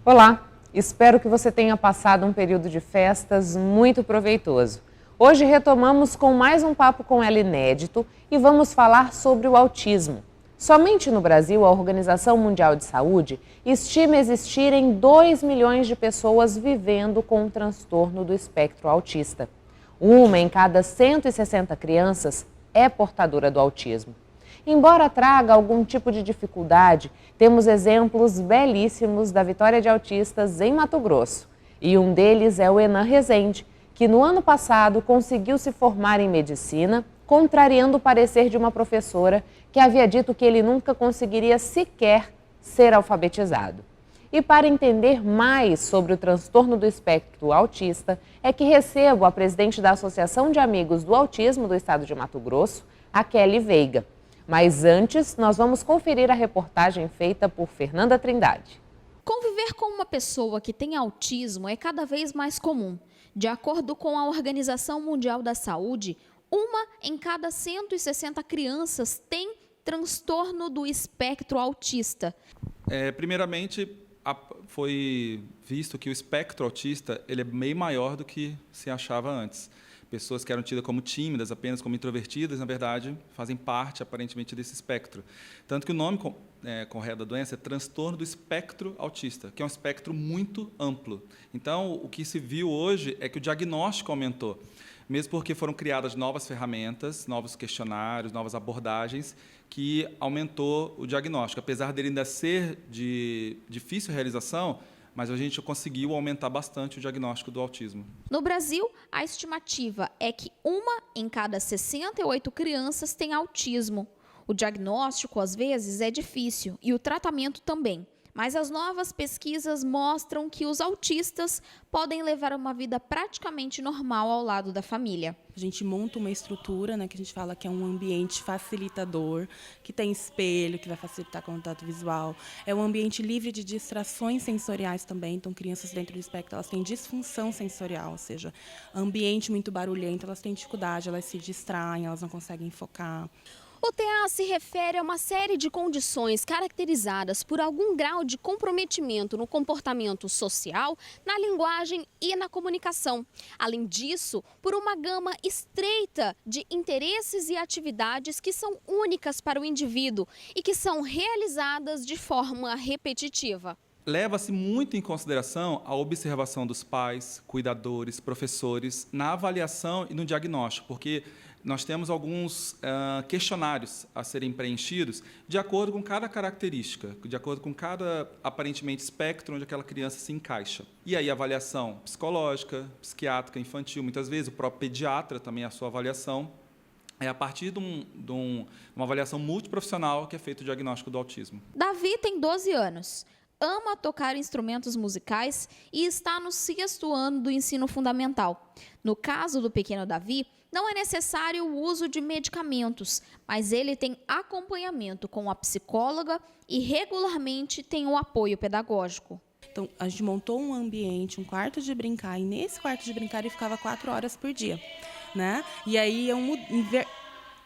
Olá, espero que você tenha passado um período de festas muito proveitoso. Hoje retomamos com mais um Papo com ela inédito e vamos falar sobre o autismo. Somente no Brasil, a Organização Mundial de Saúde estima existirem 2 milhões de pessoas vivendo com um transtorno do espectro autista. Uma em cada 160 crianças é portadora do autismo. Embora traga algum tipo de dificuldade, temos exemplos belíssimos da vitória de autistas em Mato Grosso. E um deles é o Enan Rezende, que no ano passado conseguiu se formar em medicina, contrariando o parecer de uma professora que havia dito que ele nunca conseguiria sequer ser alfabetizado. E para entender mais sobre o transtorno do espectro autista, é que recebo a presidente da Associação de Amigos do Autismo do Estado de Mato Grosso, a Kelly Veiga. Mas antes, nós vamos conferir a reportagem feita por Fernanda Trindade. Conviver com uma pessoa que tem autismo é cada vez mais comum. De acordo com a Organização Mundial da Saúde, uma em cada 160 crianças tem transtorno do espectro autista. Primeiramente, foi visto que o espectro autista ele é meio maior do que se achava antes. Pessoas que eram tidas como tímidas, apenas como introvertidas, na verdade, fazem parte, aparentemente, desse espectro. Tanto que o nome correto da doença é transtorno do espectro autista, que é um espectro muito amplo. Então, o que se viu hoje é que o diagnóstico aumentou, mesmo porque foram criadas novas ferramentas, novos questionários, novas abordagens, que aumentou o diagnóstico. Apesar dele ainda ser de difícil realização, mas a gente conseguiu aumentar bastante o diagnóstico do autismo. No Brasil, a estimativa é que uma em cada 68 crianças tem autismo. O diagnóstico, às vezes, é difícil e o tratamento também. Mas as novas pesquisas mostram que os autistas podem levar uma vida praticamente normal ao lado da família. A gente monta uma estrutura, né, que a gente fala que é um ambiente facilitador, que tem espelho, que vai facilitar o contato visual. É um ambiente livre de distrações sensoriais também. Então, crianças dentro do espectro, elas têm disfunção sensorial, ou seja, ambiente muito barulhento, elas têm dificuldade, elas se distraem, elas não conseguem focar. O TA se refere a uma série de condições caracterizadas por algum grau de comprometimento no comportamento social, na linguagem e na comunicação. Além disso, por uma gama estreita de interesses e atividades que são únicas para o indivíduo e que são realizadas de forma repetitiva. Leva-se muito em consideração a observação dos pais, cuidadores, professores, na avaliação e no diagnóstico, porque nós temos alguns questionários a serem preenchidos de acordo com cada característica, de acordo com cada, aparentemente, espectro onde aquela criança se encaixa. E aí, avaliação psicológica, psiquiátrica, infantil, muitas vezes o próprio pediatra também a sua avaliação. É a partir de uma avaliação multiprofissional que é feito o diagnóstico do autismo. Davi tem 12 anos. Ama tocar instrumentos musicais e está no 6º ano do ensino fundamental. No caso do pequeno Davi, não é necessário o uso de medicamentos, mas ele tem acompanhamento com a psicóloga e regularmente tem o apoio pedagógico. Então, a gente montou um ambiente, um quarto de brincar, e nesse quarto de brincar ele ficava 4 horas por dia, né? E aí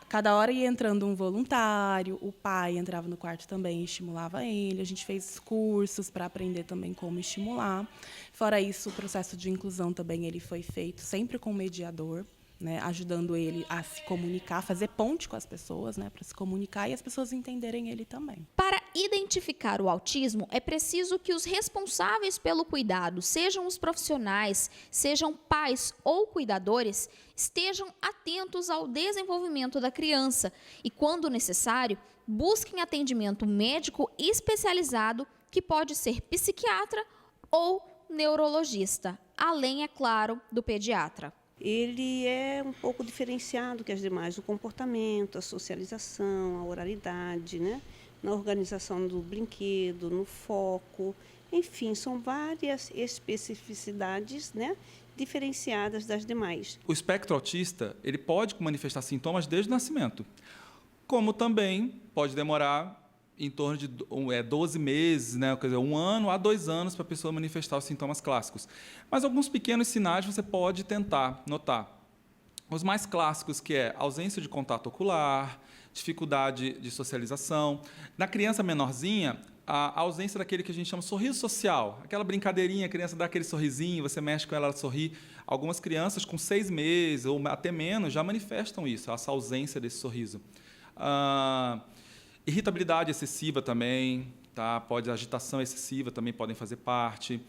cada hora ia entrando um voluntário, o pai entrava no quarto também e estimulava ele. A gente fez cursos para aprender também como estimular. Fora isso, o processo de inclusão também ele foi feito sempre com mediador, né, ajudando ele a se comunicar, fazer ponte com as pessoas, né, para se comunicar e as pessoas entenderem ele também. Para identificar o autismo, é preciso que os responsáveis pelo cuidado, sejam os profissionais, sejam pais ou cuidadores, estejam atentos ao desenvolvimento da criança e, quando necessário, busquem atendimento médico especializado, que pode ser psiquiatra ou neurologista, além, é claro, do pediatra. Ele é um pouco diferenciado que as demais, o comportamento, a socialização, a oralidade, né? Na organização do brinquedo, no foco, enfim, são várias especificidades, né, diferenciadas das demais. O espectro autista ele pode manifestar sintomas desde o nascimento, como também pode demorar em torno de 12 meses, né? Quer dizer, 1 ano a 2 anos para a pessoa manifestar os sintomas clássicos. Mas alguns pequenos sinais você pode tentar notar. Os mais clássicos, que é ausência de contato ocular, dificuldade de socialização. Na criança menorzinha, a ausência daquele que a gente chama sorriso social, aquela brincadeirinha, a criança dá aquele sorrisinho, você mexe com ela, ela sorri. Algumas crianças com 6 meses ou até menos já manifestam isso, essa ausência desse sorriso. Irritabilidade excessiva também, tá? Agitação excessiva também podem fazer parte.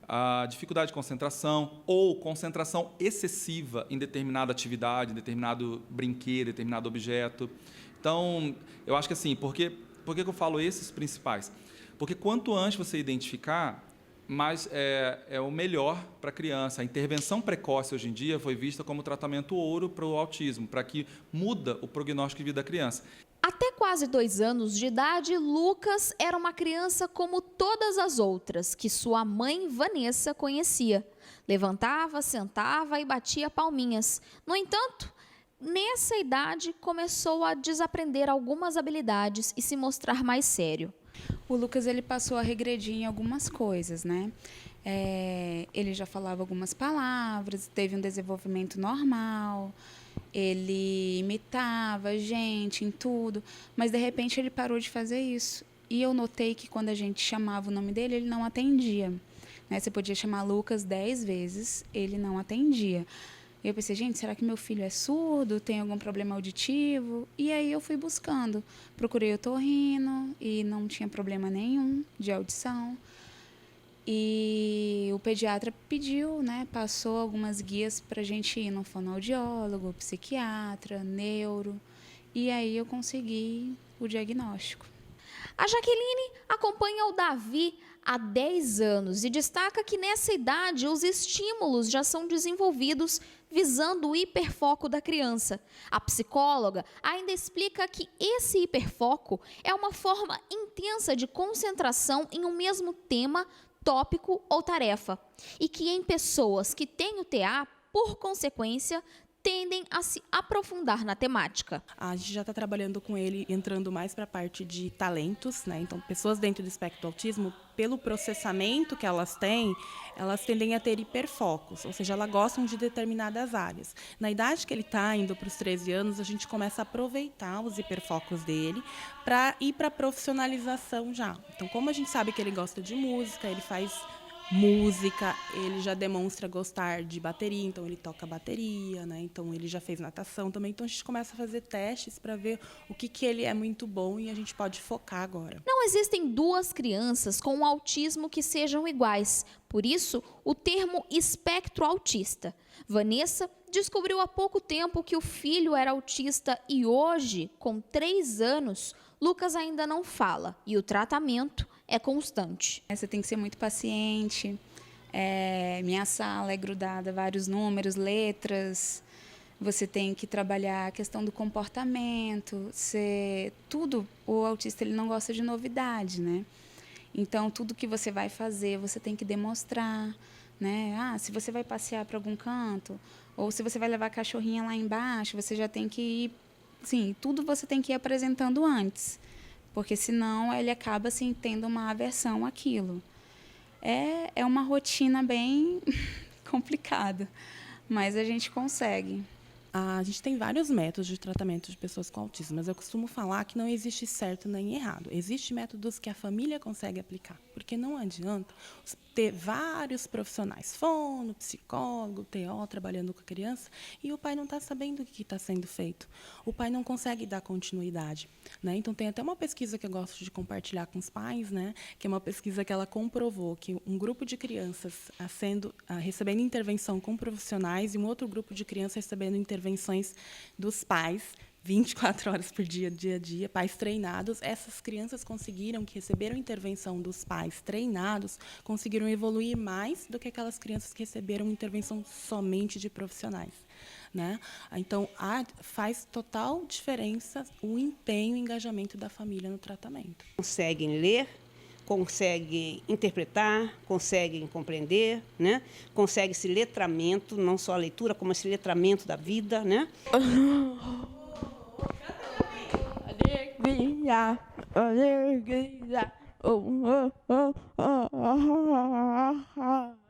A dificuldade de concentração ou concentração excessiva em determinada atividade, em determinado brinquedo, determinado objeto. Então, eu acho que assim, por que eu falo esses principais? Porque quanto antes você identificar, mais é o melhor para a criança. A intervenção precoce hoje em dia foi vista como tratamento ouro para o autismo, para que muda o prognóstico de vida da criança. Até quase 2 anos de idade, Lucas era uma criança como todas as outras, que sua mãe, Vanessa, conhecia. Levantava, sentava e batia palminhas. No entanto, nessa idade, começou a desaprender algumas habilidades e se mostrar mais sério. O Lucas, ele passou a regredir em algumas coisas, né? Ele já falava algumas palavras, teve um desenvolvimento normal, ele imitava gente em tudo, mas de repente ele parou de fazer isso. E eu notei que quando a gente chamava o nome dele, ele não atendia, né? Você podia chamar Lucas 10 vezes, ele não atendia. Eu pensei, gente, será que meu filho é surdo? Tem algum problema auditivo? E aí eu fui buscando. Procurei o otorrino e não tinha problema nenhum de audição. E o pediatra pediu, né, passou algumas guias para a gente ir no fonoaudiólogo, psiquiatra, neuro. E aí eu consegui o diagnóstico. A Jaqueline acompanha o Davi há 10 anos e destaca que nessa idade os estímulos já são desenvolvidos visando o hiperfoco da criança. A psicóloga ainda explica que esse hiperfoco é uma forma intensa de concentração em um mesmo tema, tópico ou tarefa, e que em pessoas que têm o TEA, por consequência, tendem a se aprofundar na temática. A gente já está trabalhando com ele, entrando mais para a parte de talentos, né? Então, pessoas dentro do espectro do autismo, pelo processamento que elas têm, elas tendem a ter hiperfocos, ou seja, elas gostam de determinadas áreas. Na idade que ele está, indo para os 13 anos, a gente começa a aproveitar os hiperfocos dele para ir para a profissionalização já. Então, como a gente sabe que ele gosta de música, ele faz música, ele já demonstra gostar de bateria, então ele toca bateria, né? Então ele já fez natação também, então a gente começa a fazer testes para ver o que ele é muito bom e a gente pode focar agora. Não existem 2 crianças com autismo que sejam iguais, por isso o termo espectro autista. Vanessa descobriu há pouco tempo que o filho era autista e hoje, com 3 anos, Lucas ainda não fala e o tratamento é constante. Você tem que ser muito paciente. Minha sala é grudada, vários números, letras. Você tem que trabalhar a questão do comportamento. Tudo, o autista ele não gosta de novidade, né? Então, tudo que você vai fazer, você tem que demonstrar, né? Se você vai passear para algum canto, ou se você vai levar a cachorrinha lá embaixo, você já tem que ir... Sim, tudo você tem que ir apresentando antes, porque senão ele acaba assim, tendo uma aversão àquilo. É uma rotina bem complicada, mas a gente consegue. A gente tem vários métodos de tratamento de pessoas com autismo, mas eu costumo falar que não existe certo nem errado. Existem métodos que a família consegue aplicar, porque não adianta ter vários profissionais, fono, psicólogo, TO, trabalhando com a criança, e o pai não está sabendo o que está sendo feito. O pai não consegue dar continuidade, né? Então, tem até uma pesquisa que eu gosto de compartilhar com os pais, né? Que é uma pesquisa que ela comprovou que um grupo de crianças recebendo intervenção com profissionais e um outro grupo de crianças recebendo intervenções dos pais, 24 horas por dia, dia a dia, pais treinados. Essas crianças que receberam intervenção dos pais treinados, conseguiram evoluir mais do que aquelas crianças que receberam intervenção somente de profissionais, né? Então, faz total diferença o empenho e engajamento da família no tratamento. Conseguem ler, conseguem interpretar, conseguem compreender, né? Consegue esse letramento, não só a leitura, como esse letramento da vida, né? Alegria, alegria, oh, oh, oh, oh, oh, oh.